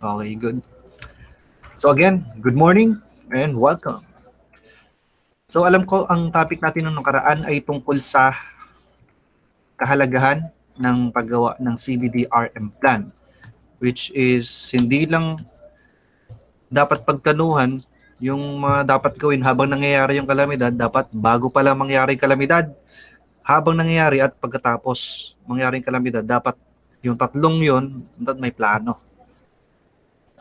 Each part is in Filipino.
Okay, good. So again, good morning and welcome. So alam ko ang topic natin nung nakaraan ay tungkol sa kahalagahan ng paggawa ng CBDRM plan, which is hindi lang dapat pagplanuhan yung mga dapat gawin habang nangyayari yung kalamidad, dapat bago pa lang mangyari yung kalamidad, habang nangyayari at pagkatapos mangyari yung kalamidad, dapat yung tatlong yon may plano.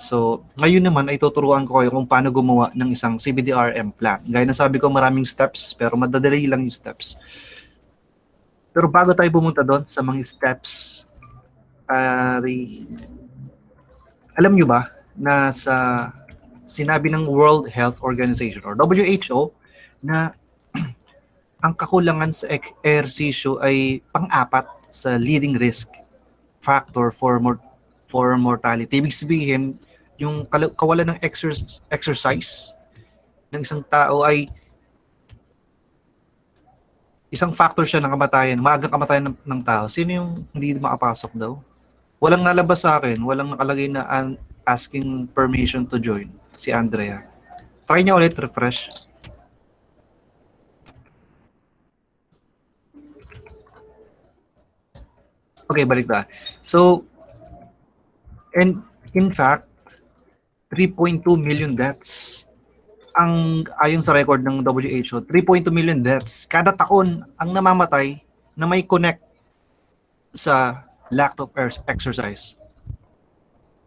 So, ngayon naman ay tuturuan ko kayo kung paano gumawa ng isang CBDRM plan. Gaya na sabi ko, maraming steps, pero madadali lang yung steps. Pero bago tayo pumunta doon sa mga steps, alam nyo ba na sa sinabi ng World Health Organization or WHO na ang kakulangan sa ehersisyo ay pang-apat sa leading risk factor for mortality. Ibig sabihin, yung kawalan ng exercise ng isang tao ay isang factor siya ng kamatayan, maagang kamatayan ng tao. Sino yung hindi makapasok daw? Walang nalabas sa akin, walang nakalagay na asking permission to join, si Andrea. Try niya ulit, refresh. Okay, balik na. So, and in fact, 3.2 million deaths ang ayon sa record ng WHO, 3.2 million deaths kada taon ang namamatay na may connect sa lack of exercise.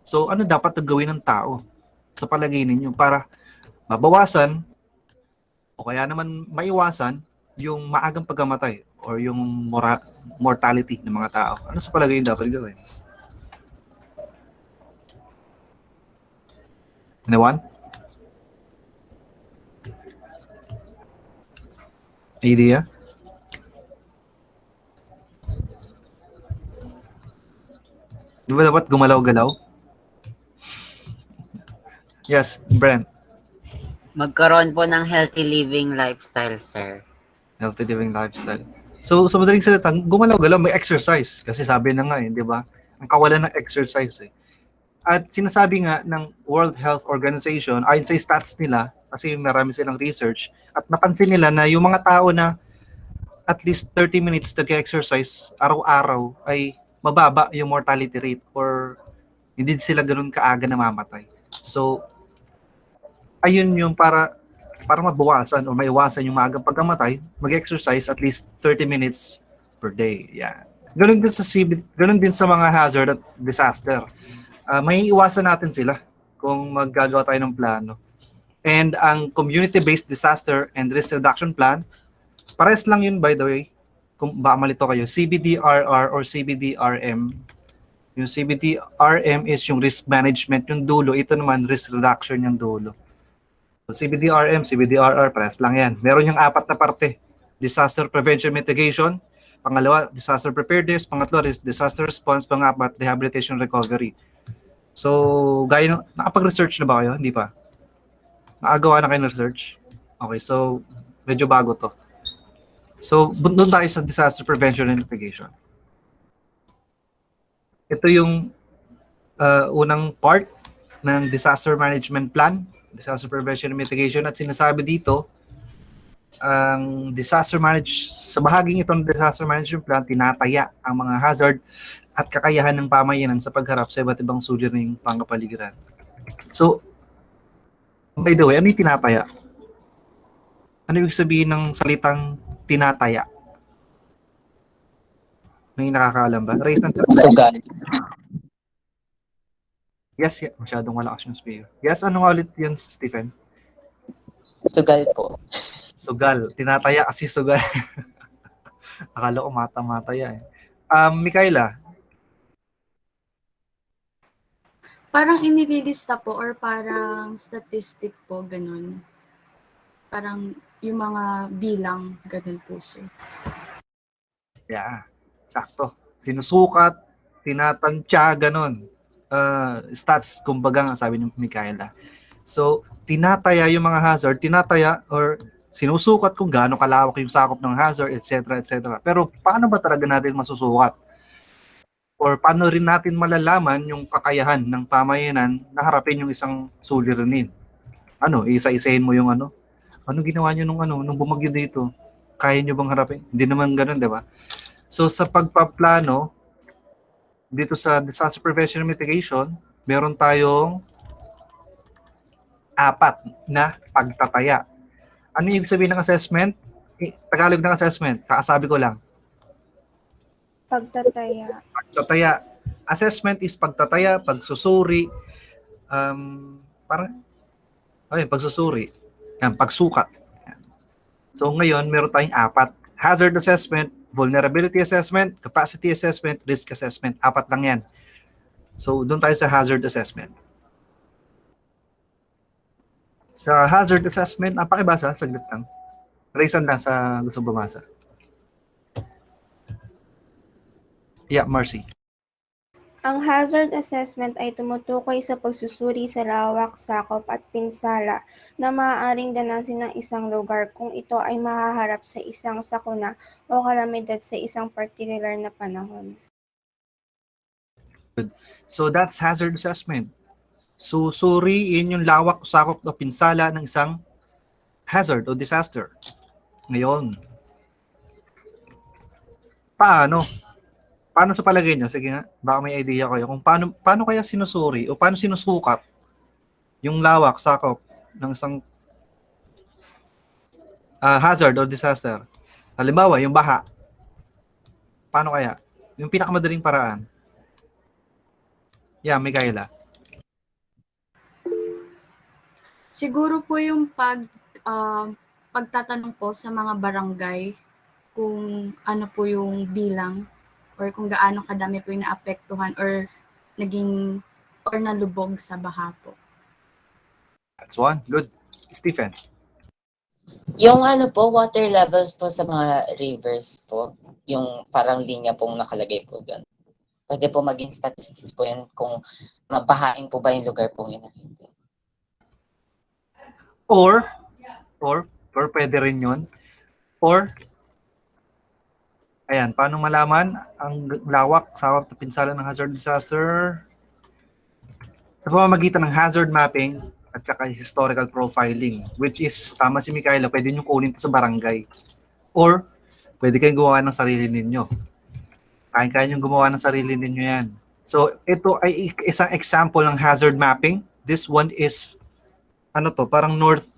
So ano dapat gawin ng tao sa palagay ninyo para mabawasan o kaya naman maiwasan yung maagang pagkamatay or yung mortality ng mga tao? Ano sa palagay niyo dapat gawin? Anyone? Idea? Di ba dapat gumalaw-galaw? Yes, Brent. Magkaroon po ng healthy living lifestyle, sir. Healthy living lifestyle. So, sa madaling salita, gumalaw-galaw, may exercise. Kasi sabi na nga di ba? Ang kawalan ng exercise At sinasabi nga ng World Health Organization, ayon sa stats nila, kasi marami silang research, at napansin nila na yung mga tao na at least 30 minutes nag-exercise araw-araw ay mababa yung mortality rate or hindi sila ganun kaaga namamatay. So, ayun yung para mabawasan o maiwasan yung maagang pagkamatay, mag-exercise at least 30 minutes per day. Yan. Ganun din sa mga hazard at disaster. May iwasan natin sila kung maggagawa tayo ng plano. And ang community-based disaster and risk reduction plan, pares lang yun by the way, kung baka malito kayo, CBDRR or CBDRM. Yung CBDRM is yung risk management yung dulo, ito naman risk reduction yung dulo. So CBDRM, CBDRR, pares lang yan. Meron yung apat na parte, disaster prevention mitigation, pangalawa, disaster preparedness, pangatlo, disaster response, pangapat, rehabilitation recovery. So, gaya ng, nakapag-research na ba kayo? Hindi pa? Nakagawa na kayo ng research? Okay, so, medyo bago to. So, doon tayo sa disaster prevention and mitigation. Ito yung unang part ng disaster management plan, disaster prevention and mitigation, at sinasabi dito, ang sa bahaging ito ng disaster management plan, tinataya ang mga hazard at kakayahan ng pamayanan sa pagharap sa iba't ibang suliraning pangkapaligiran. So, by the way, ano yung tinataya? Ano ibig sabihin ng salitang tinataya? May nakakaalam ba? Raise ng Sugal. Yes, masyadong malakas yung speaker. Yes, ano nga ulit yun, Stephen? Sugal po. Sugal. Tinataya kasi sugal. Akala ko mata-mataya Mikaela? Parang inililista po or parang statistic po, ganun. Parang yung mga bilang, ganun po, sir. Yeah, sakto. Sinusukat, tinatantya, ganun. Stats, kumbaga nga sabi ni Mikaela. So, tinataya yung mga hazard, tinataya or sinusukat kung gaano kalawak yung sakop ng hazard, etc., etc. Pero paano ba talaga natin masusukat? or paano rin natin malalaman yung kakayahan ng pamayanan na harapin yung isang suliranin? Ano, isa-isahin mo yung ano? Ano ginawa nyo nung bumagyo dito? Kaya nyo bang harapin? Hindi naman ganun, di ba? So sa pagpaplano, dito sa disaster prevention and mitigation, meron tayong 4 na pagtataya. Ano yung sabihin ng assessment? Tagalog ng assessment, kakasabi ko lang. Pagtataya. Pagtataya. Assessment is pagtataya, pagsusuri, pagsusuri, yan, pagsukat. Yan. So ngayon, meron tayong 4. Hazard assessment, vulnerability assessment, capacity assessment, risk assessment. 4 lang yan. So doon tayo sa hazard assessment. Sa hazard assessment, pakibasa, saglit lang. Raisan lang sa gusto bumasa. Yeah, Marcy. Ang hazard assessment ay tumutukoy sa pagsusuri sa lawak, sakop at pinsala na maaaring danasin ng isang lugar kung ito ay mahaharap sa isang sakuna o kalamidad sa isang partikular na panahon. So that's hazard assessment. Susuriin yung lawak, sakop o pinsala ng isang hazard o disaster. Ngayon, paano? Paano sa palagay nyo? Sige nga, baka may idea kayo kung paano kaya sinusuri o paano sinusukat yung lawak, sakop ng isang hazard or disaster. Halimbawa, yung baha. Paano kaya? Yung pinakamadaling paraan. Yeah, Micaela. Siguro po yung pagtatanong po sa mga barangay kung ano po yung bilang or kung gaano kadami po yung naapektuhan or nalubog sa baha po. That's one. Good. Stephen. Yung ano po, water levels po sa mga rivers po, yung parang linya pong nakalagay po doon. Pwede po maging statistics po yan kung mabahain po ba yung lugar pong yun o hindi. Or pwede rin yun. Or, ayan, paano malaman ang lawak, sakop at pinsala ng hazard disaster? Sa pamamagitan ng hazard mapping at saka historical profiling, which is, tama si Micaela, pwede nyo kunin ito sa barangay. Or, pwede kayong gumawa ng sarili ninyo. Kaya nyo gumawa ng sarili ninyo yan. So, ito ay isang example ng hazard mapping. This one is parang north.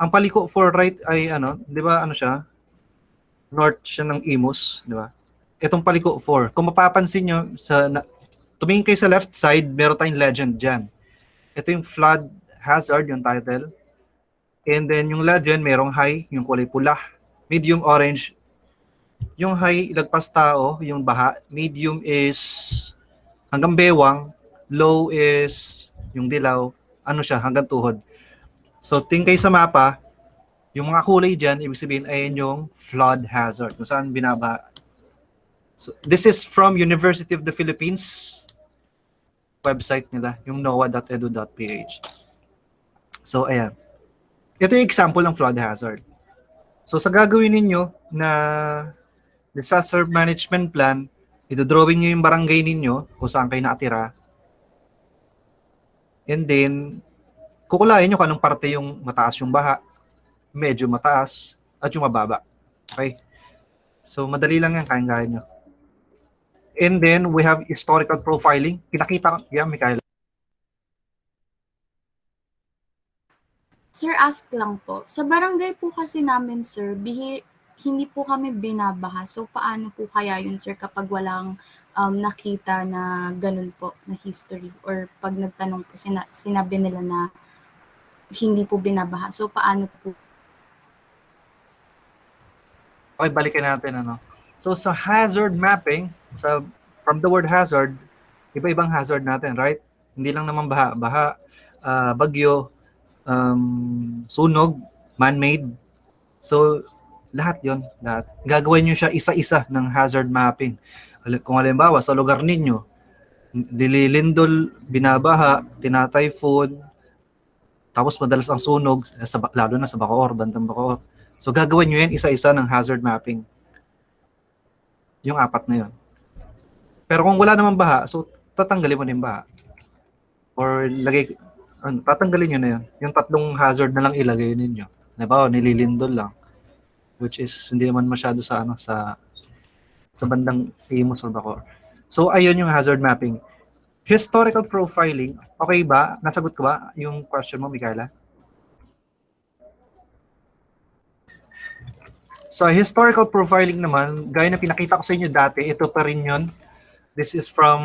Ang paliko for right ay di ba siya? North siya ng Imus, di ba? Itong paliko for. Kung mapapansin nyo, tumingin kayo sa left side, meron tayong legend dyan. Ito yung flood hazard, yung title. And then yung legend, merong high, yung kulay pula. Medium orange. Yung high, lagpas tao, yung baha. Medium is hanggang bewang. Low is yung dilaw. Hanggang tuhod. So, tingin kayo sa mapa, yung mga kulay dyan, ibig sabihin ay yung flood hazard, kung saan binabaha. So, this is from University of the Philippines website nila, yung noaa.edu.ph. So, ayan. Ito yung example ng flood hazard. So, sa gagawin ninyo na disaster management plan, ito-drawing nyo yung barangay ninyo kung saan kayo nakatira. And then, kukulayan nyo kung anong parte yung mataas yung baha, medyo mataas, at yung mababa. Okay? So, madali lang yan, kayang-kaya nyo. And then, we have historical profiling. Pinakita ko, yeah, Micaela. Sir, ask lang po. Sa barangay po kasi namin, sir, hindi po kami binabaha. So, paano po kaya yun, sir, kapag walang nakita na ganun po na history? Or pag nagtanong po, sinabi nila na hindi po binabaha. So, paano po? Okay, balikan natin. So, sa hazard mapping, from the word hazard, iba-ibang hazard natin, right? Hindi lang naman baha, bagyo, sunog, man-made. So, lahat yon, lahat. Gagawin nyo siya isa-isa ng hazard mapping. Kung halimbawa, sa lugar ninyo, dililindol, binabaha, tina-typhoon, tapos madalas ang sunog, lalo na sa Bacoor, Bandang Bacoor. So, gagawin nyo yan isa-isa ng hazard mapping. Yung 4 na yun. Pero kung wala namang baha, so tatanggalin mo na yung baha. Or tatanggalin nyo na yun. Yung tatlong hazard na lang ilagay ninyo. Diba, nililindol lang. Which is, hindi naman masyado sa, sa bandang Imus or Bacoor. So, ayun yung hazard mapping. Historical profiling, okay ba? Nasagot ko ba yung question mo, Micaela? So, historical profiling naman, gaya na pinakita ko sa inyo dati, ito pa rin yun. This is from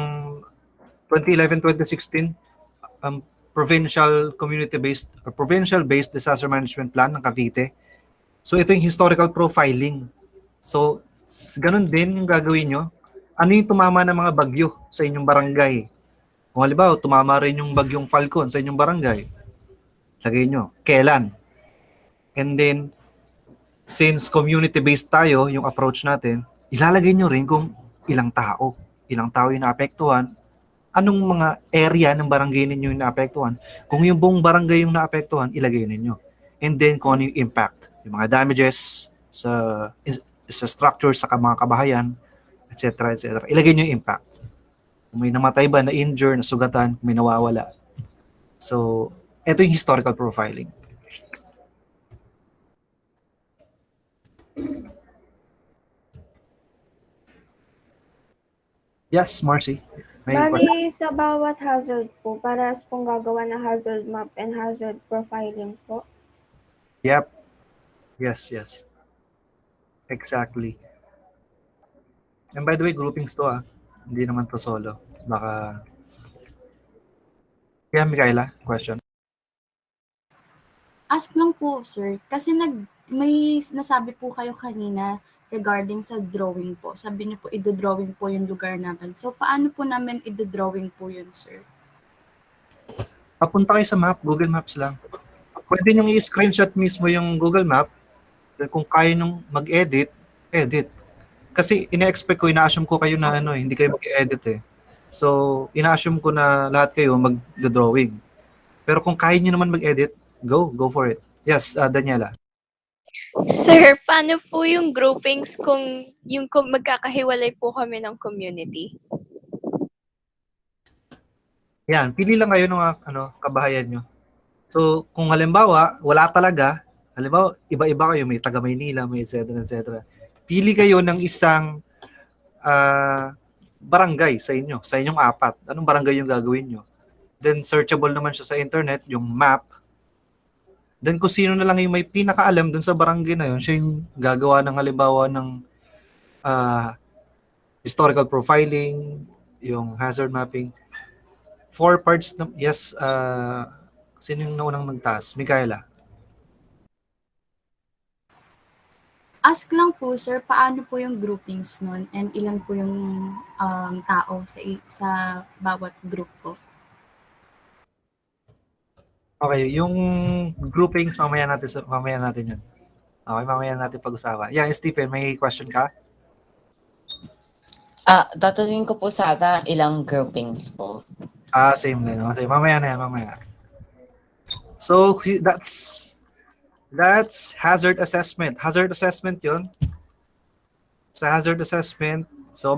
2011-2016, provincial community-based or provincial-based disaster management plan ng Cavite. So, ito yung historical profiling. So, ganun din yung gagawin nyo. Ano yung tumama ng mga bagyo sa inyong barangay? Kung halimbawa, tumama rin yung bagyong Falcon sa inyong barangay, lagay nyo, kailan? And then, since community-based tayo, yung approach natin, ilalagay nyo rin kung ilang tao yung naapektuhan, anong mga area ng barangay ninyo yung naapektuhan. Kung yung buong barangay yung naapektuhan, ilagay ninyo. And then, kung ano yung impact, yung mga damages sa structures, sa mga kabahayan, etc. etc. Ilagay nyo yung impact. Kung may namatay ba, na-injure, nasugatan, kung may nawawala. So, ito yung historical profiling. Yes, Marcy. May question? Bali, sa bawat hazard po, parehas pong gagawa ng hazard map and hazard profiling po. Yep. Yes. Exactly. And by the way, groupings to Hindi naman to solo. Baka... Yeah, Micaela, question? Ask lang po, sir. Kasi may nasabi po kayo kanina regarding sa drawing po. Sabi niyo po, i-drawing po yung lugar namin. So, paano po namin i-drawing po yun, sir? Papunta kayo sa map, Google Maps lang. Pwede nyo i-screenshot mismo yung Google Map. Then kung kaya nung mag-edit, edit. Kasi ina-expect ko, ina-assume ko kayo na hindi kayo mag-edit eh. So, ina-assume ko na lahat kayo mag-drawing. Pero kung kaya nyo naman mag-edit, go for it. Yes, Daniela. Sir, paano po yung groupings kung magkakahiwalay po kami ng community? Yan, pili lang kayo ng kabahayan nyo. So, kung halimbawa, wala talaga, halimbawa, iba-iba kayo, may taga Maynila, may etc. Pili kayo ng isang barangay sa inyong apat. Anong barangay yung gagawin nyo? Then, searchable naman siya sa internet, yung map. Then, kung sino na lang yung may pinakaalam dun sa barangay na yun, siya yung gagawa ng halimbawa ng historical profiling, yung hazard mapping. 4 parts na, yes, sino yung naunang nagtaas? Micaela. Ask lang po, sir, paano po yung groupings nun and ilan po yung tao sa bawat group po? Okay, yung groupings, mamaya natin yan. Okay, mamaya natin pag-usapan. Yeah, Stephen, may question ka? Tatanungin ko po sana ilang groupings po. Same din. Okay, mamaya na yan, mamaya. So, that's hazard assessment. Hazard assessment yun. Sa hazard assessment, so,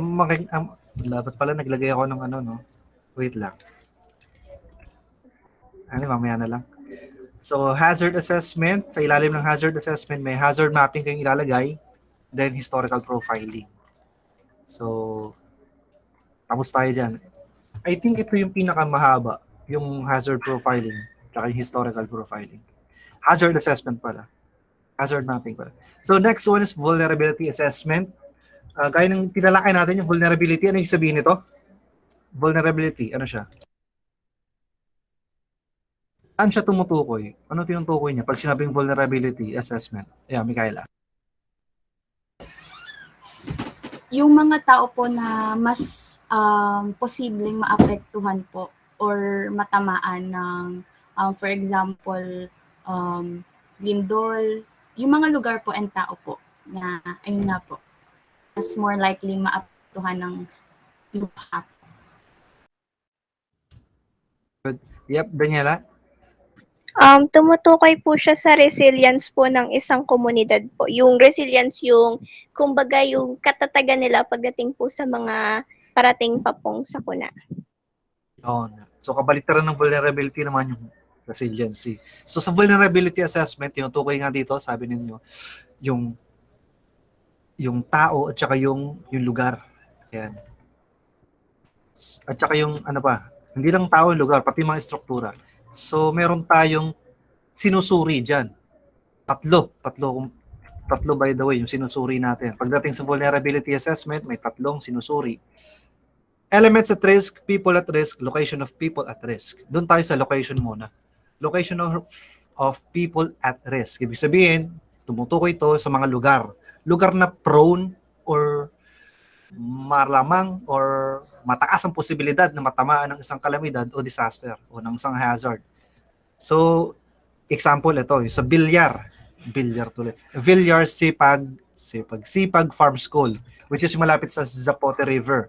dapat pala naglagay ako ng Wait lang. Mamaya na lang. So, hazard assessment, sa ilalim ng hazard assessment, may hazard mapping kayong ilalagay, then historical profiling. So, tapos tayo dyan. I think ito yung pinakamahaba, yung hazard profiling, tsaka yung historical profiling. Hazard assessment pala. Hazard mapping pala. So, next one is vulnerability assessment. Gaya ng tinalakay natin yung vulnerability, ano yung sabihin nito? Vulnerability, ano siya? Saan siya tumutukoy? Ano tinutukoy niya pag sinabing vulnerability assessment? Yeah, Micaela. Yung mga tao po na mas posibleng maapektuhan po or matamaan ng, for example, lindol, yung mga lugar po and tao po na, ayun nga po, mas more likely maapektuhan ng lupa. Yep, Daniela? Tumutukoy po siya sa resilience po ng isang komunidad po. Yung resilience yung, kumbaga yung katatagan nila pagdating po sa mga parating pa pong sakuna. Yun. So kabaliktaran ng vulnerability naman yung resiliency. So sa vulnerability assessment, tinutukoy nga dito, sabi ninyo, yung tao at saka yung lugar. Yan. At saka yung ano pa, hindi lang tao, lugar, pati mga struktura. So meron tayong sinusuri diyan. Tatlo by the way yung sinusuri natin. Pagdating sa vulnerability assessment, may tatlong sinusuri. Elements at risk, people at risk, location of people at risk. Doon tayo sa location muna. Location of people at risk. Ibig sabihin, tumutukoy ito sa mga lugar. Lugar na prone or malamang or mataas ang posibilidad na matamaan ng isang kalamidad o disaster o ng isang hazard. So, example ito, yung sa Villar Sipag Farm School, which is malapit sa Zapote River.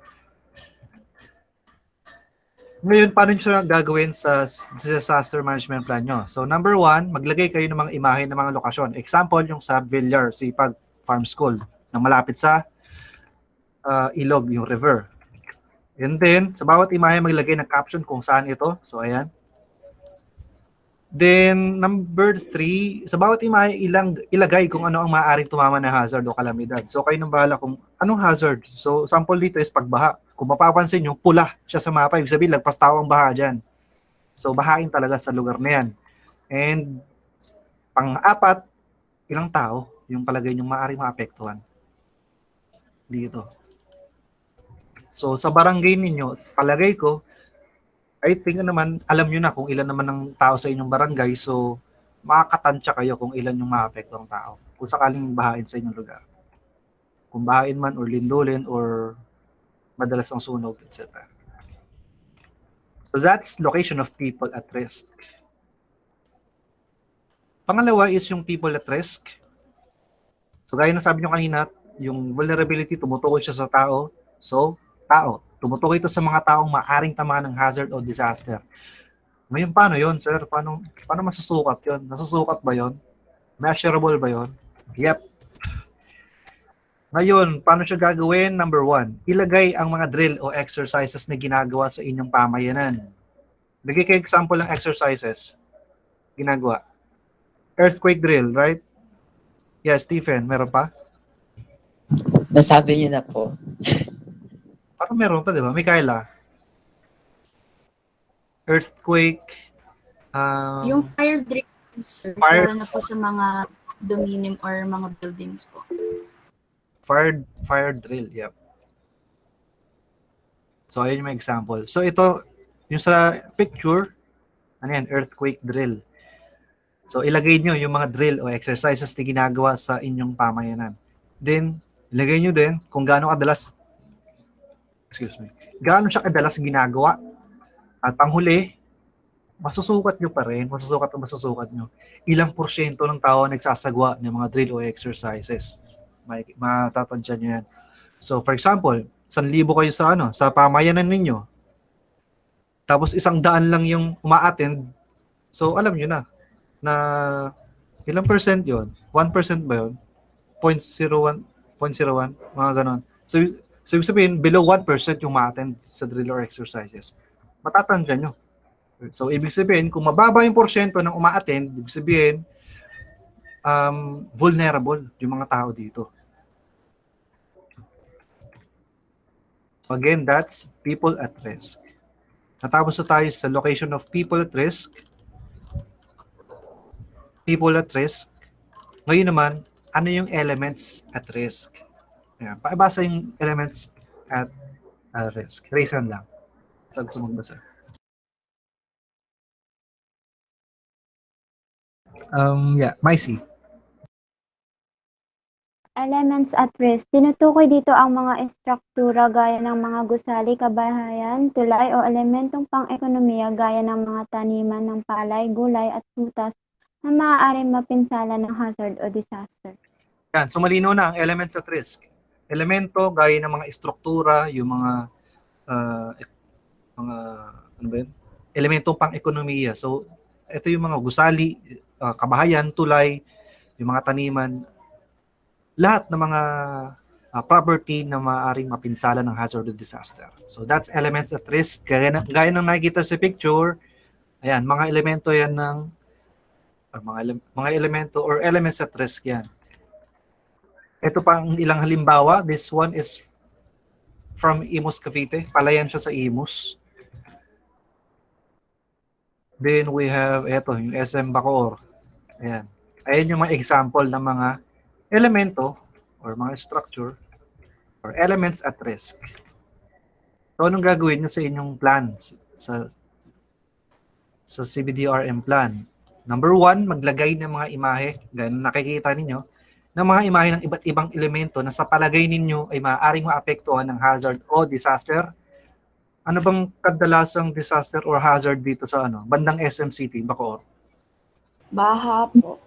Ngayon, paano nyo siya gagawin sa disaster management plan nyo? So, number 1, maglagay kayo ng mga imahe ng mga lokasyon. Example, yung sa Villar Sipag Farm School, na malapit sa ilog, yung river. And then, sa bawat imahe, maglagay ng caption kung saan ito. So, ayan. Then, number 3, sa bawat imahe, ilagay kung ano ang maaaring tumama na hazard o kalamidad. So, kayo nang bahala kung anong hazard. So, sample dito is pagbaha. Kung mapapansin nyo, pula siya sa mapa. Ibig sabihin, lagpas tao ang baha dyan. So, bahain talaga sa lugar na yan. And, pang-apat, ilang tao yung palagay nyo maaaring maapektuhan dito. So, sa barangay ninyo, palagay ko, I think naman, alam nyo na kung ilan naman ang tao sa inyong barangay. So, makakatansya kayo kung ilan yung maapektuhang tao. Kung sakaling bahain sa inyong lugar. Kung bahain man or lindolin or madalas ang sunog, etc. So that's location of people at risk. Pangalawa is yung people at risk. So gaya ng sabi nyo kanina, yung vulnerability, tumutukoy siya sa tao. So, tao. Tumutukoy ito sa mga taong maaring tamaan ng hazard o disaster. Ngayon, paano yon, sir? Paano masusukat yon? Nasusukat ba yon? Measurable ba yon? Yep. Ngayon, paano siya gagawin? Number 1, ilagay ang mga drill o exercises na ginagawa sa inyong pamayanan. Lagay kayo example ng exercises ginagawa. Earthquake drill, right? Yes, Stephen, meron pa? Nasabi niyo na po. Parang meron pa, di ba? Mikaela? Earthquake, Yung fire drill, sir, Fire- lalo na po sa mga dominium or mga buildings po. fire drill, yep. So, ayun yung mga example. So, ito, yung sa picture, ano yan, earthquake drill. So, ilagay nyo yung mga drill o exercises na ginagawa sa inyong pamayanan. Then, ilagay nyo din kung gaano kadalas, gaano siya kadalas ginagawa. At panghuli, masusukat nyo pa rin, masusukat nyo, ilang porsyento ng tao nagsasagwa ng mga drill o exercises. Matatansya nyo yan. So, for example, 1,000 kayo sa pamayanan ninyo. Tapos 100 lang yung uma-attend. So, alam nyo na ilang percent yon? 1% ba yun? 0.01, mga ganon. So, ibig sabihin, below 1% yung ma-attend sa drill or exercises. Matatanda nyo. So, ibig sabihin, kung mababa yung porsyento ng uma-attend, ibig sabihin, vulnerable yung mga tao dito. So again, that's people at risk. Natapos na tayo sa location of people at risk. People at risk. Ngayon naman, ano yung elements at risk? Ayan, pakibasa yung elements at risk. Raise hand lang. Sa gusto magbasa. Maisy. Elements at risk. Tinutukoy dito ang mga estruktura gaya ng mga gusali, kabahayan, tulay o elementong pang-ekonomiya gaya ng mga taniman ng palay, gulay at prutas na maaaring mapinsala ng hazard o disaster. Yan, so malino na ang elements at risk. Elemento gaya ng mga estruktura, yung mga ano ba yun? Elementong pang-ekonomiya. So ito yung mga gusali, kabahayan, tulay, yung mga taniman, lahat ng mga property na maaaring mapinsala ng hazard or disaster. So that's elements at risk. Gaya ng nakikita sa picture, ayan, mga elemento yan ng or mga elemento or elements at risk yan. Ito pa ang ilang halimbawa. This one is from Imus Cavite. Palayan siya sa Imus. Then we have ito, yung SM Bacoor. Ayan. Ayan yung mga example ng mga elemento or mga structure or elements at risk. So, anong gagawin nyo sa inyong plan sa CBDRM plan? Number 1, maglagay ng mga imahe, gaya na nakikita ninyo, ng mga imahe ng iba't ibang elemento na sa palagay ninyo ay maaaring maapektuhan ng hazard o disaster. Ano bang kadalasang disaster or hazard dito sa bandang SM City, Bacoor? Baha po.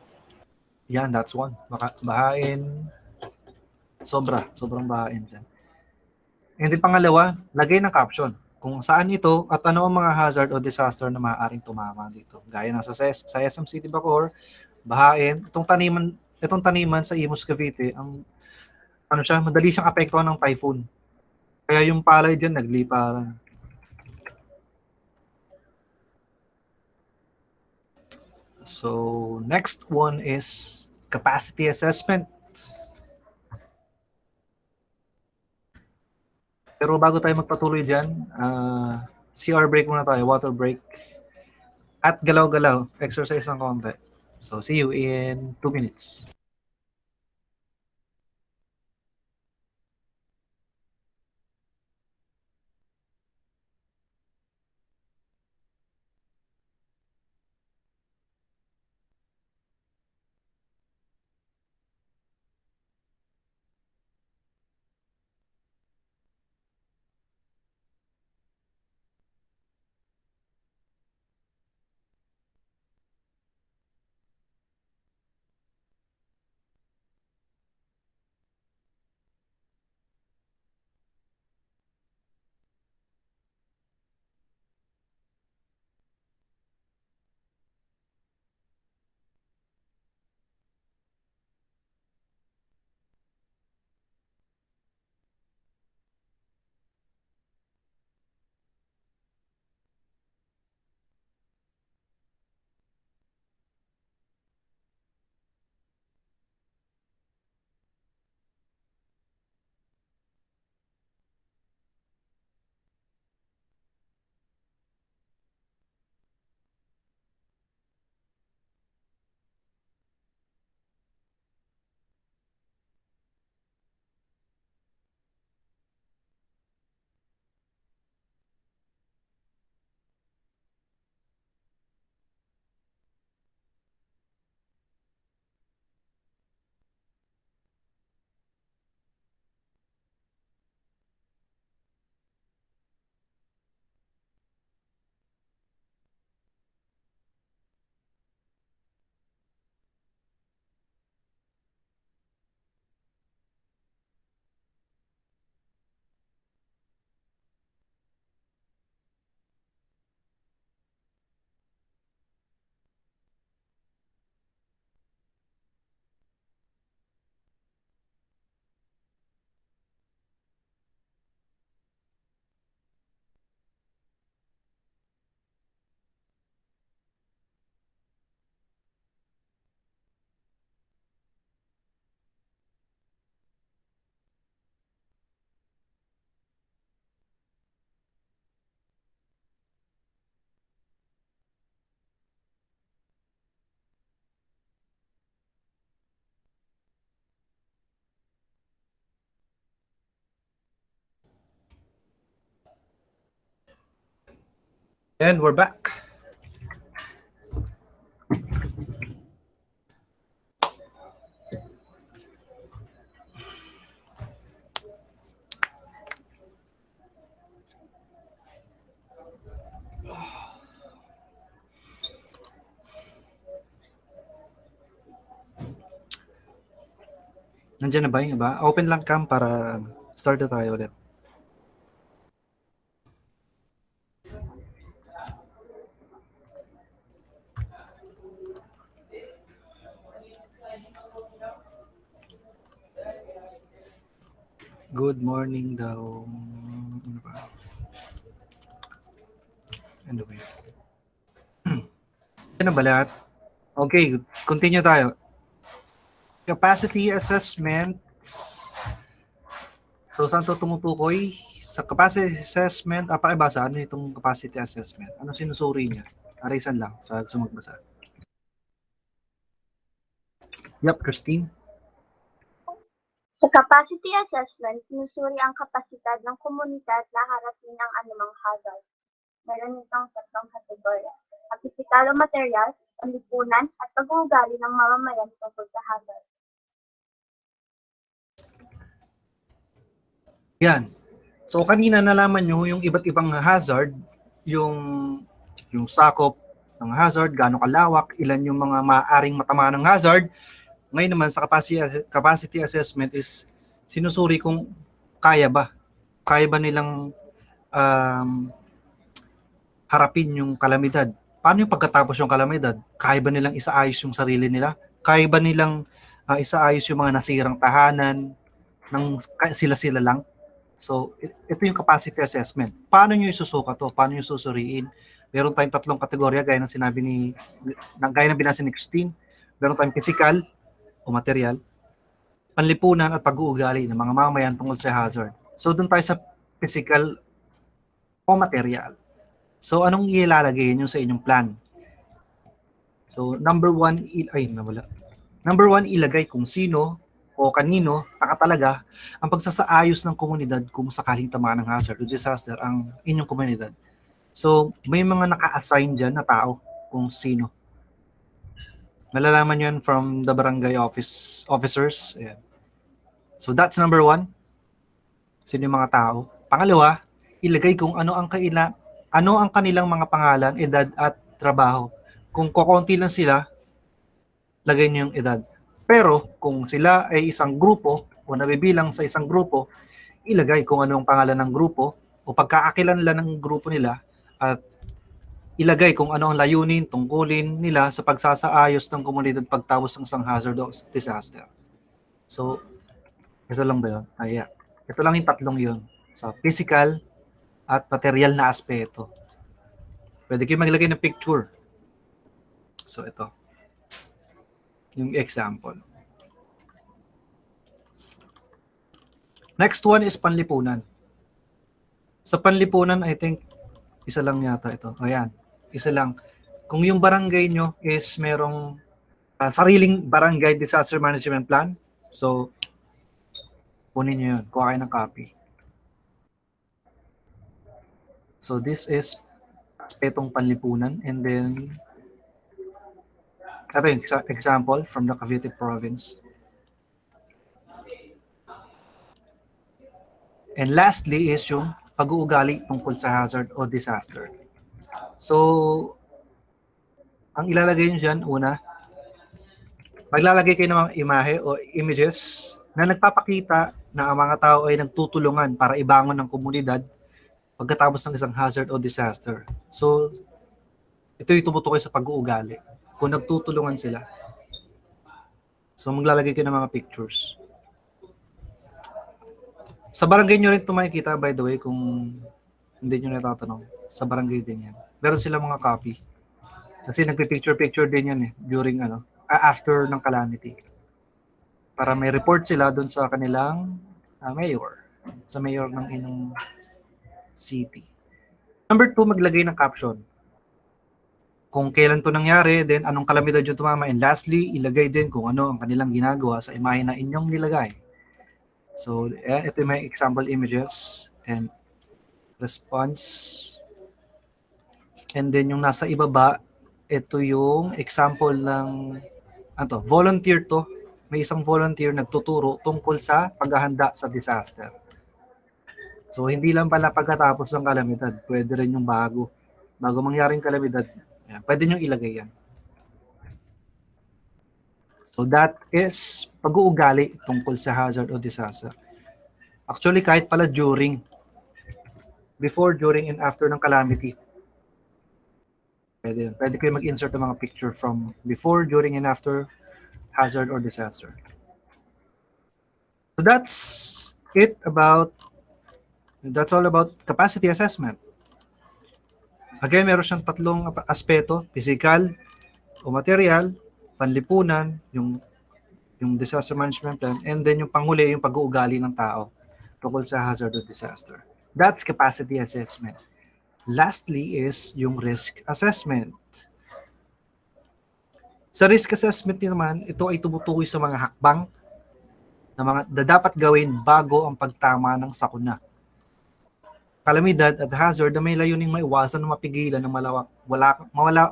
Yan, that's one. Bahain. Sobrang bahain dyan. And then pangalawa, lagay ng caption kung saan ito at ano ang mga hazard o disaster na maaaring tumama dito. Gaya ng sa SM City Bacoor, bahain, itong taniman sa Imus Cavite, madali siyang apektuhan ng typhoon. Kaya yung palay diyan nagliparan. So, next one is capacity assessment. Pero bago tayo magpatuloy dyan, CR break muna tayo, water break. At galaw-galaw, exercise ng konti. So, see you in 2 minutes. And we're back. Nandiyan na ba yung iba? Open lang cam para start na tayo ulit. Good morning daw. Ano ba? Ano ba yun? Ano ba lahat? Okay, continue tayo. Capacity assessment. So, saan to tumutukoy? Sa capacity assessment, pakibasa, ano itong capacity assessment? Ano sinusuri niya? Arisan lang sa sumagbasa. Yup, Christine. Sa capacity assessment, sinusuri ang kapasidad ng komunidad na harapin ang anumang hazard. Meron itong tatlong kategorya: ang pisikal o material, panlipunan, at pag-uugali ng mamamayan tungkol sa hazard. Yan. So, kanina nalaman nyo yung iba't ibang hazard, yung sakop ng hazard, gaano kalawak, ilan yung mga maaaring matama ng hazard. Ngayon naman sa capacity assessment is sinusuri kung kaya ba nilang harapin yung kalamidad. Paano yung pagkatapos yung kalamidad? Kaya ba nilang isaayos yung sarili nila? Kaya ba nilang isaayos yung mga nasirang tahanan ng sila-sila lang? So, ito yung capacity assessment. Paano nyo isusukat to? Paano nyo susuriin? Meron tayong tatlong kategorya gaya ng sinabi gaya ng binasa ni Christine. Meron tayong physical o material, panlipunan at pag-uugali ng mga mamamayan tungkol sa hazard. So, doon tayo sa physical o material. So, anong ilalagay nyo sa inyong plan? So, number one, ilagay kung sino o kanino nakatalaga ang pagsasaayos ng komunidad kung sakaling tamaan ng hazard o disaster ang inyong komunidad. So, may mga naka-assign dyan na tao kung sino. Malalaman yan from the barangay officers. Ayan. So, that's number one. Sino yung mga tao. Pangalawa, ilagay kung ano ang kanilang mga pangalan, edad at trabaho. Kung kokonti lang sila, lagay niyo yung edad. Pero kung sila ay isang grupo o nabibilang sa isang grupo, ilagay kung ano ang pangalan ng grupo o pagkakakilanlan ng grupo nila at ilagay kung ano ang layunin, tungkulin nila sa pagsasaayos ng komunidad pagtapos ng isang hazard o disaster. So, ito lang ba yun? Yeah. Ito lang yung tatlong yun. Sa physical at material na aspeto. Pwede kayo maglagay ng picture. So, ito. Yung example. Next one is panlipunan. Sa panlipunan, I think, isa lang yata ito. Ayan, isa lang. Kung yung barangay nyo is merong sariling barangay disaster management plan, so, kunin nyo yun. Kuha kayo ng copy. So, this is aspetong panlipunan. And then, ito yung example from the Cavite province. And lastly is yung pag-uugali tungkol sa hazard o disaster. So, ang ilalagay nyo dyan, una, maglalagay kayo ng mga imahe o images na nagpapakita na ang mga tao ay nagtutulungan para ibangon ng komunidad pagkatapos ng isang hazard o disaster. So, ito yung tumutukoy sa pag-uugali. Kung nagtutulungan sila. So, maglalagay kayo ng mga pictures. Sa barangay nyo rin ito makikita, by the way, kung hindi nyo natatanong. Sa barangay din yan. Meron sila mga copy. Kasi nagpipicture-picture din yan during after ng calamity. Para may report sila doon sa kanilang mayor. Sa mayor ng inyong city. Number 2, maglagay ng caption. Kung kailan to nangyari, then anong kalamidad yung tumama. And lastly, ilagay din kung ano ang kanilang ginagawa sa imahe na inyong nilagay. So, ito yung may example images and response. And then yung nasa ibaba, ito yung example ng volunteer to. May isang volunteer nagtuturo tungkol sa paghahanda sa disaster. So, hindi lang pala pagkatapos ng kalamidad. Pwede rin yung bago mangyaring kalamidad. Yan, pwede nyo ilagay yan. So that is pag-uugali tungkol sa hazard o disaster. Actually, kahit pala before, during, and after ng calamity. Pwede yun. Pwede kayo mag-insert ng mga picture from before, during, and after hazard or disaster. So that's that's all about capacity assessment. Again, meron siyang tatlong aspeto, physical o material, panlipunan, yung disaster management plan, and then yung panghuli, yung pag-uugali ng tao tungkol sa hazard of disaster. That's capacity assessment. Lastly is yung risk assessment. Sa risk assessment naman, ito ay tumutukoy sa mga hakbang na dapat gawin bago ang pagtama ng sakuna. Kalamidad at hazard na may layuning maiwasan o mapigilan ng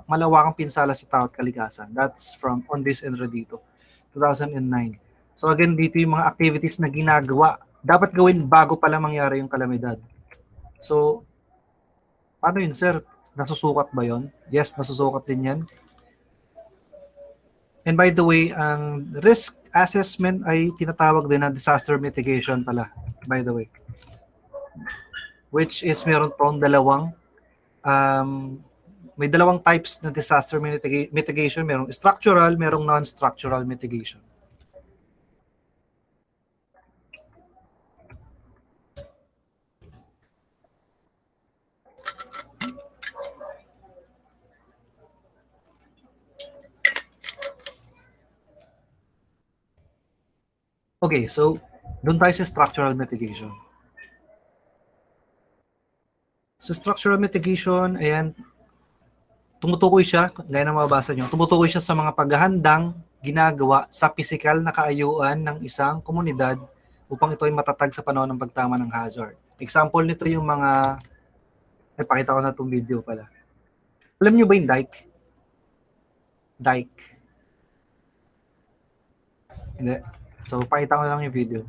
malawakang pinsala sa tao at kalikasan. That's from Ondis and Rodito, 2009. So again, dito yung mga activities na ginagawa, dapat gawin bago pala mangyari yung kalamidad. So, paano yun, sir? Nasusukat ba yun? Yes, nasusukat din yan. And by the way, ang risk assessment ay tinatawag din na disaster mitigation pala, by the way. Which is meron tong may dalawang types na disaster mitigation. Merong structural, merong non-structural mitigation. Okay, so doon tayo sa structural mitigation. Sa structural mitigation, ayan, tumutukoy siya, gaya ng mababasa nyo, tumutukoy siya sa mga paghahandang ginagawa sa pisikal na kaayuan ng isang komunidad upang ito ay matatag sa panahon ng pagtama ng hazard. Example nito yung mga, pakita ko na itong video pala. Alam nyo ba yung dike? Dike. Hindi. So, pakita ko lang yung video.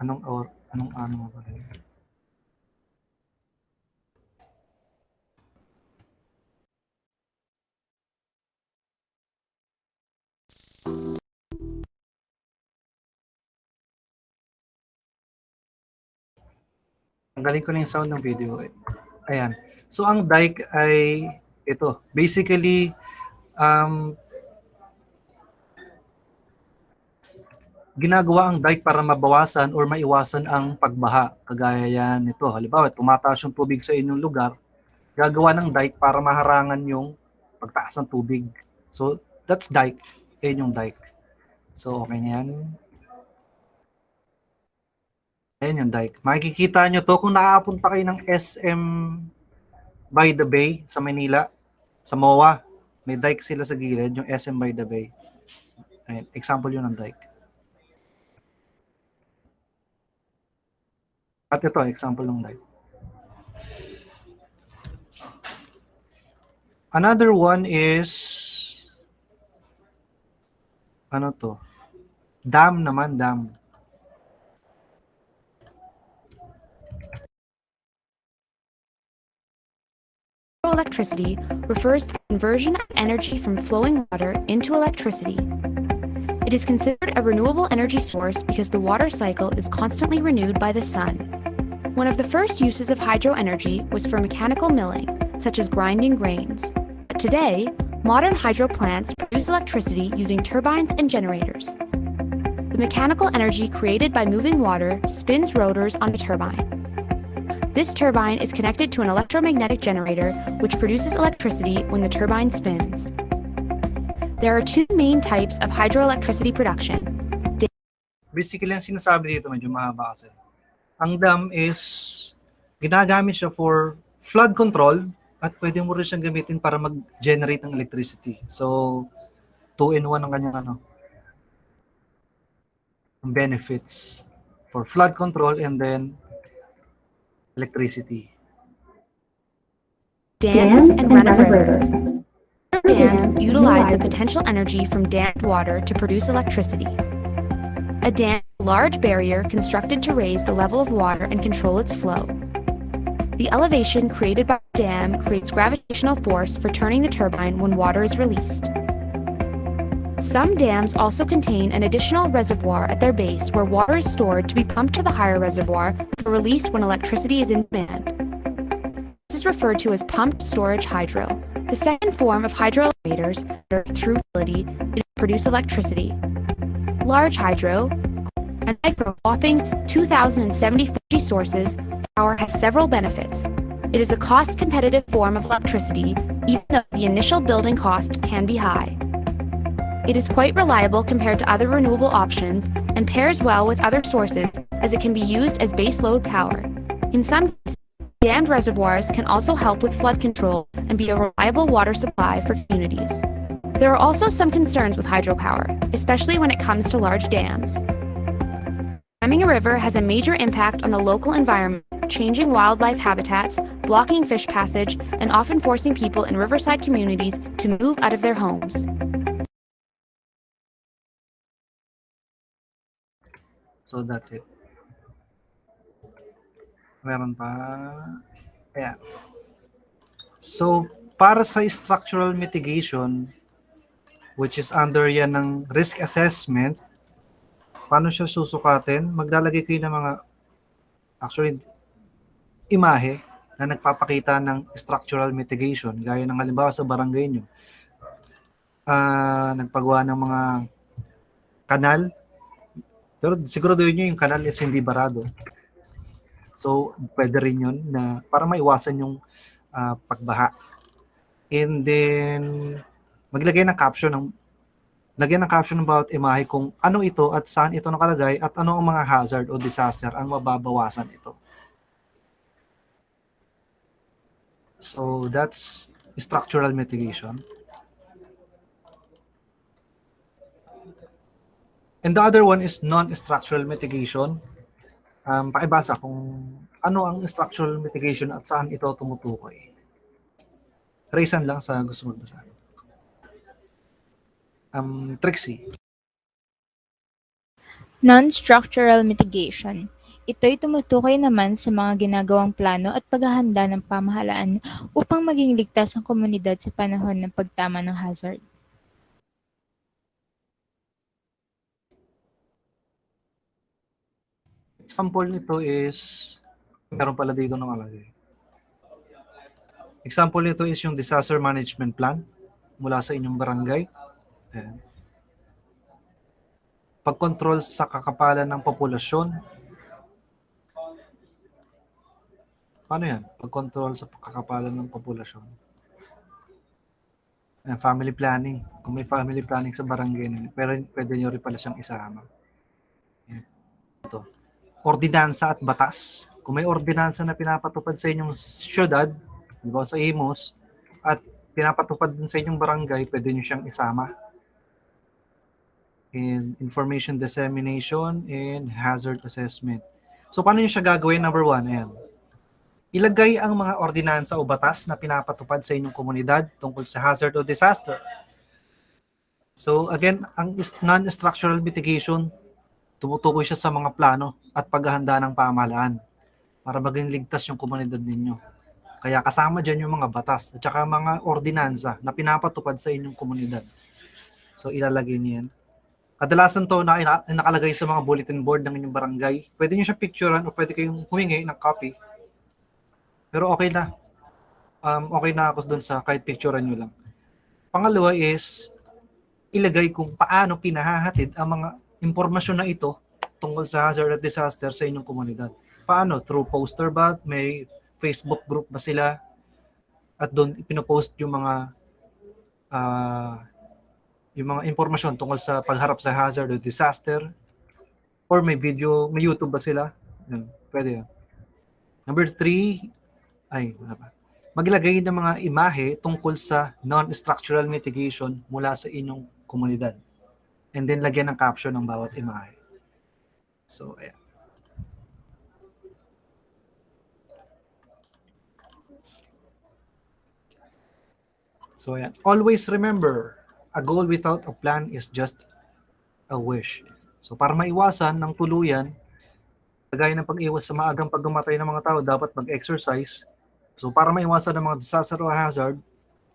Anong ano ba? Tanggalin ko na yung sound ng video. Ayan. So, ang dike ay ito. Basically, ginagawa ang dike para mabawasan or maiwasan ang pagbaha. Kagaya yan nito. Halimbawa, tumataas yung tubig sa inyong lugar, gagawa ng dike para maharangan yung pagtaas ng tubig. So, that's dike. Ayan yung dike. So, okay na yan. Ayan yung dike. Makikita nyo to kung nakakapunta kayo ng SM by the Bay sa Manila, sa MOA. May dike sila sa gilid, yung SM by the Bay. Ayan, example yun ng dike. At ito, example ng dike. Another one is, ano to? Dam naman, dam. Hydroelectricity refers to the conversion of energy from flowing water into electricity. It is considered a renewable energy source because the water cycle is constantly renewed by the sun. One of the first uses of hydro energy was for mechanical milling, such as grinding grains. But today, modern hydro plants produce electricity using turbines and generators. The mechanical energy created by moving water spins rotors on a turbine. This turbine is connected to an electromagnetic generator which produces electricity when the turbine spins. There are two main types of hydroelectricity production. Basically, ang sinasabi dito, medyo mahaba kasi. Ang dam is, ginagamit siya for flood control at pwede mo rin siyang gamitin para mag-generate ng electricity. So, 2-in-1 ang kanyang ang benefits for flood control and then electricity. Dams and run-of-river. Dams utilize the potential energy from dammed water to produce electricity. A dam is a large barrier constructed to raise the level of water and control its flow. The elevation created by the dam creates gravitational force for turning the turbine when water is released. Some dams also contain an additional reservoir at their base where water is stored to be pumped to the higher reservoir for release when electricity is in demand. This is referred to as pumped storage hydro. The second form of hydro elevators that are through utility is to produce electricity. Large hydro, and like a whopping 2,070 sources, power has several benefits. It is a cost-competitive form of electricity, even though the initial building cost can be high. It is quite reliable compared to other renewable options and pairs well with other sources as it can be used as base load power. In some cases, dammed reservoirs can also help with flood control and be a reliable water supply for communities. There are also some concerns with hydropower, especially when it comes to large dams. Damming a river has a major impact on the local environment, changing wildlife habitats, blocking fish passage, and often forcing people in riverside communities to move out of their homes. So that's it. Meron pa. Ayan. So, para sa structural mitigation, which is under yan ng risk assessment, paano siya susukatin? Maglalagay kayo ng mga, actually, imahe na nagpapakita ng structural mitigation. Gaya ng halimbawa sa barangay nyo. Nagpagawa ng mga kanal. Pero siguraduhin nyo yung kanal is hindi barado. So, pwede rin yun na para maiwasan yung pagbaha. And then, lagyan ng caption ng bawat imahe kung ano ito at saan ito nakalagay at ano ang mga hazard o disaster ang mababawasan ito. So, that's structural mitigation. And the other one is non-structural mitigation. Pakibasa kung ano ang structural mitigation at saan ito tumutukoy. Raisan lang sa gusto magbasa. Trixie. Non-structural mitigation. Ito'y tumutukoy naman sa mga ginagawang plano at paghahanda ng pamahalaan upang maging ligtas ang komunidad sa panahon ng pagtama ng hazard. Example nito is, meron pala dito nakalagay. Example nito is yung disaster management plan mula sa inyong barangay. Ayan. Pagkontrol sa kakapalan ng populasyon. Paano yan? Pagkontrol sa kakapalan ng populasyon. Ayan, family planning. Kung may family planning sa barangay, pero pwede nyo rin pala siyang isama. Ayan. Ito. Ordinansa at batas. Kung may ordinansa na pinapatupad sa inyong syudad, di ba, sa Imus, at pinapatupad din sa inyong barangay, pwede nyo siyang isama. In information dissemination and hazard assessment. So, paano nyo siya gagawin? Number 1, ayan. Ilagay ang mga ordinansa o batas na pinapatupad sa inyong komunidad tungkol sa hazard o disaster. So, again, ang non-structural mitigation, tumutukoy siya sa mga plano at paghahanda ng pamahalaan para maging ligtas yung komunidad ninyo. Kaya kasama dyan yung mga batas at saka mga ordinansa na pinapatupad sa inyong komunidad. So, ilalagay niyan. Kadalasan to na nakalagay sa mga bulletin board ng inyong barangay. Pwede nyo siya picturean o pwede kayong humingi ng copy. Pero okay na. Okay na ako dun sa kahit picturean nyo lang. Pangalawa is, ilagay kung paano pinahahatid ang mga impormasyon na ito tungkol sa hazard at disaster sa inyong komunidad. Paano? Through poster ba? May Facebook group ba sila? At doon ipinopost yung mga impormasyon tungkol sa pagharap sa hazard o disaster? Or may video, may YouTube ba sila? Pwede yan. Number 3, maglagay ng mga imahe tungkol sa non-structural mitigation mula sa inyong komunidad. And then lagyan ng caption ng bawat imahe. So, ayan. So, ayan. Always remember, a goal without a plan is just a wish. So, para maiwasan ng tuluyan, kagaya ng pag-iwas sa maagang pagkamatay ng mga tao, dapat mag-exercise. So, para maiwasan ng mga disaster o hazard,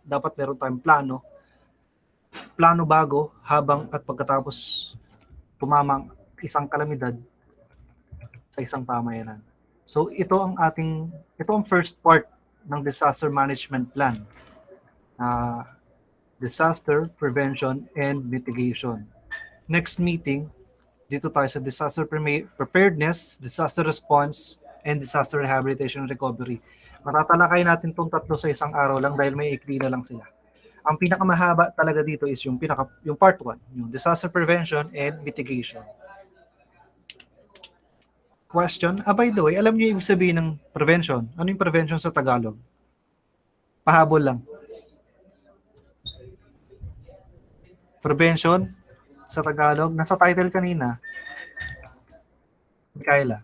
dapat meron tayong plano bago, habang at pagkatapos tumamang isang kalamidad sa isang pamayanan. So ito ang first part ng disaster management plan. Disaster prevention and mitigation. Next meeting, Dito tayo sa disaster preparedness, disaster response, and disaster rehabilitation and recovery. Matatalakay natin tong tatlo sa isang araw lang dahil may ikli na lang sila. Ang pinakamahaba talaga dito is yung part 1, yung disaster prevention and mitigation. Question, by the way, alam niyo ibig sabihin ng prevention? Ano yung prevention sa Tagalog? Pahabol lang. Prevention sa Tagalog, nasa title kanina. Micaela.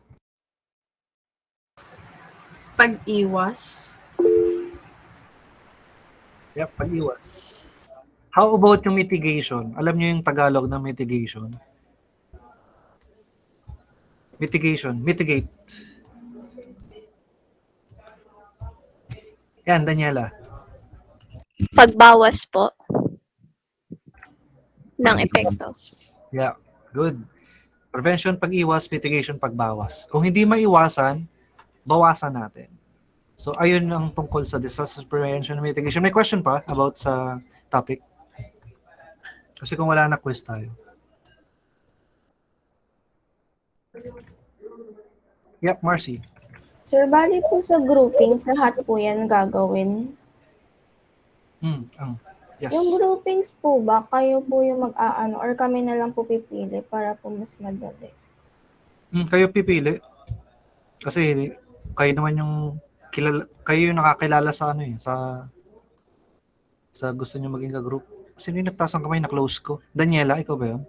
Pag-iwas. Yep, pag-iwas. How about yung mitigation? Alam niyo yung Tagalog ng mitigation? Mitigate. Yan, Daniela. Pagbawas po ng epekto. Yeah, good. Prevention, pag-iwas, mitigation, pagbawas. Kung hindi maiwasan, bawasan natin. So, ayun ang tungkol sa disaster prevention and mitigation. May question pa about sa topic? Kasi kung wala na, quiz tayo. Yep, Marcy. Sir, bali po sa groupings, lahat po yan gagawin. Yes. Yung groupings po ba, kayo po yung mag-aano or kami na lang po pipili para po mas madali? Kayo pipili. Kasi kayo naman yung kayo yung nakakilala sa ano eh, sa gusto niyo maging ka-group. Sino yung nagtaas ng kamay na close ko? Daniela, ikaw ba yun?